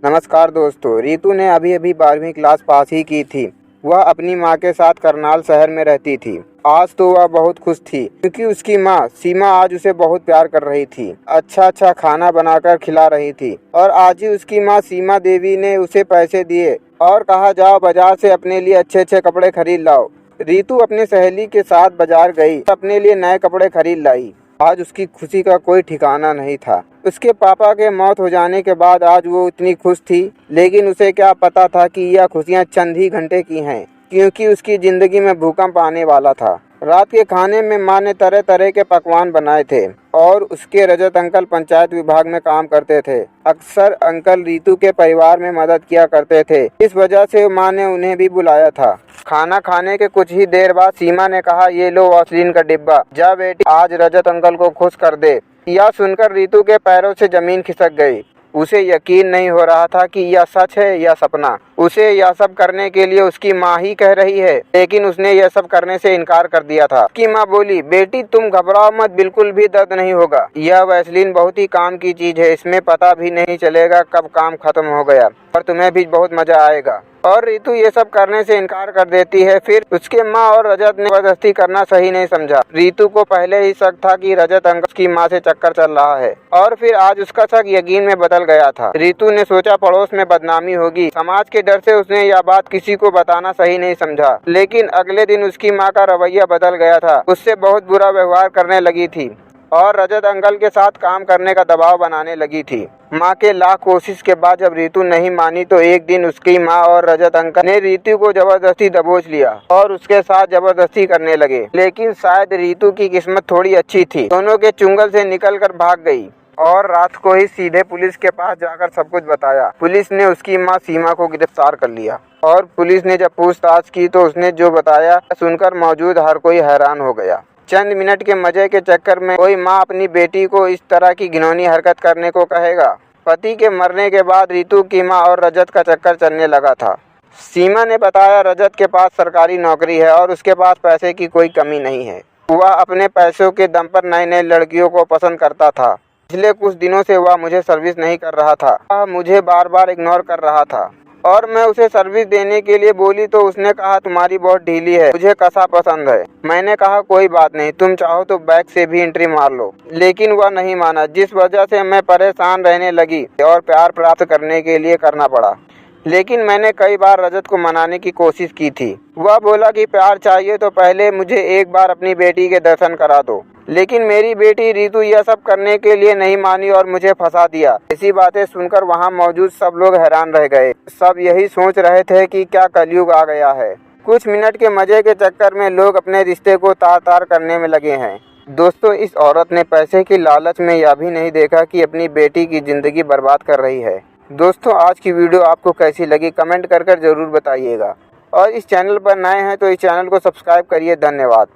नमस्कार दोस्तों, रितु ने अभी अभी 12वीं क्लास पास ही की थी। वह अपनी मां के साथ करनाल शहर में रहती थी। आज तो वह बहुत खुश थी क्योंकि उसकी मां सीमा आज उसे बहुत प्यार कर रही थी, अच्छा खाना बनाकर खिला रही थी। और आज ही उसकी मां सीमा देवी ने उसे पैसे दिए और कहा, जाओ बाजार से अपने लिए अच्छे कपड़े खरीद लाओ। रितु अपनी सहेली के साथ बाजार गई, अपने लिए नए कपड़े खरीद लाई। आज उसकी खुशी का कोई ठिकाना नहीं था। उसके पापा के मौत हो जाने के बाद आज वो इतनी खुश थी, लेकिन उसे क्या पता था कि यह खुशियां चंद ही घंटे की हैं, क्योंकि उसकी जिंदगी में भूकंप आने वाला था। रात के खाने में मां ने तरह तरह के पकवान बनाए थे और उसके रजत अंकल पंचायत विभाग में काम करते थे। अक्सर अंकल रितु के परिवार में मदद किया करते थे, इस वजह से मां ने उन्हें भी बुलाया था। खाना खाने के कुछ ही देर बाद सीमा ने कहा, ये लो वैसलीन का डिब्बा, जा बेटी आज रजत अंकल को खुश कर दे। यह सुनकर रितु के पैरों से जमीन खिसक गई। उसे यकीन नहीं हो रहा था कि यह सच है या सपना। उसे यह सब करने के लिए उसकी माँ ही कह रही है, लेकिन उसने यह सब करने से इनकार कर दिया था। उसकी माँ बोली, बेटी तुम घबराओ मत, बिल्कुल भी दर्द नहीं होगा। यह वैसलीन बहुत ही काम की चीज है, इसमें पता भी नहीं चलेगा कब काम खत्म हो गया और तुम्हें भी बहुत मजा आएगा। और रितु ये सब करने से इनकार कर देती है। फिर उसके माँ और रजत ने जबरदस्ती करना सही नहीं समझा। रितु को पहले ही शक था कि रजत अंकल की माँ से चक्कर चल रहा है, और फिर आज उसका शक यकीन में बदल गया था। रितु ने सोचा पड़ोस में बदनामी होगी, समाज के डर से उसने यह बात किसी को बताना सही नहीं समझा। लेकिन अगले दिन उसकी माँ का रवैया बदल गया था। उससे बहुत बुरा व्यवहार करने लगी थी और रजत अंकल के साथ काम करने का दबाव बनाने लगी थी। माँ के लाख कोशिश के बाद जब रितु नहीं मानी तो एक दिन उसकी माँ और रजत अंकल ने रितु को जबरदस्ती दबोच लिया और उसके साथ जबरदस्ती करने लगे। लेकिन शायद रितु की किस्मत थोड़ी अच्छी थी, दोनों के चुंगल से निकलकर भाग गई और रात को ही सीधे पुलिस के पास जाकर सब कुछ बताया। पुलिस ने उसकी माँ सीमा को गिरफ्तार कर लिया और पुलिस ने जब पूछताछ की तो उसने जो बताया सुनकर मौजूद हर कोई हैरान हो गया। चंद मिनट के मजे के चक्कर में कोई माँ अपनी बेटी को इस तरह की घिनौनी हरकत करने को कहेगा। पति के मरने के बाद रितु की माँ और रजत का चक्कर चलने लगा था। सीमा ने बताया, रजत के पास सरकारी नौकरी है और उसके पास पैसे की कोई कमी नहीं है। वह अपने पैसों के दम पर नई नई लड़कियों को पसंद करता था। पिछले कुछ दिनों से वह मुझे सर्विस नहीं कर रहा था, वह मुझे बार बार इग्नोर कर रहा था और मैं उसे सर्विस देने के लिए बोली तो उसने कहा, तुम्हारी बहुत ढीली है, मुझे कसा पसंद है। मैंने कहा, कोई बात नहीं, तुम चाहो तो बैक से भी एंट्री मार लो। लेकिन वह नहीं माना, जिस वजह से मैं परेशान रहने लगी और प्यार प्राप्त करने के लिए करना पड़ा। लेकिन मैंने कई बार रजत को मनाने की कोशिश की थी। वह बोला कि प्यार चाहिए तो पहले मुझे एक बार अपनी बेटी के दर्शन करा दो। लेकिन मेरी बेटी रितु यह सब करने के लिए नहीं मानी और मुझे फंसा दिया। ऐसी बातें सुनकर वहां मौजूद सब लोग हैरान रह गए। सब यही सोच रहे थे कि क्या कलयुग आ गया है। कुछ मिनट के मजे के चक्कर में लोग अपने रिश्ते को तार तार करने में लगे हैं। दोस्तों, इस औरत ने पैसे की लालच में यह भी नहीं देखा कि अपनी बेटी की जिंदगी बर्बाद कर रही है। दोस्तों, आज की वीडियो आपको कैसी लगी कमेंट कर जरूर बताइएगा और इस चैनल पर नए हैं तो इस चैनल को सब्सक्राइब करिए। धन्यवाद।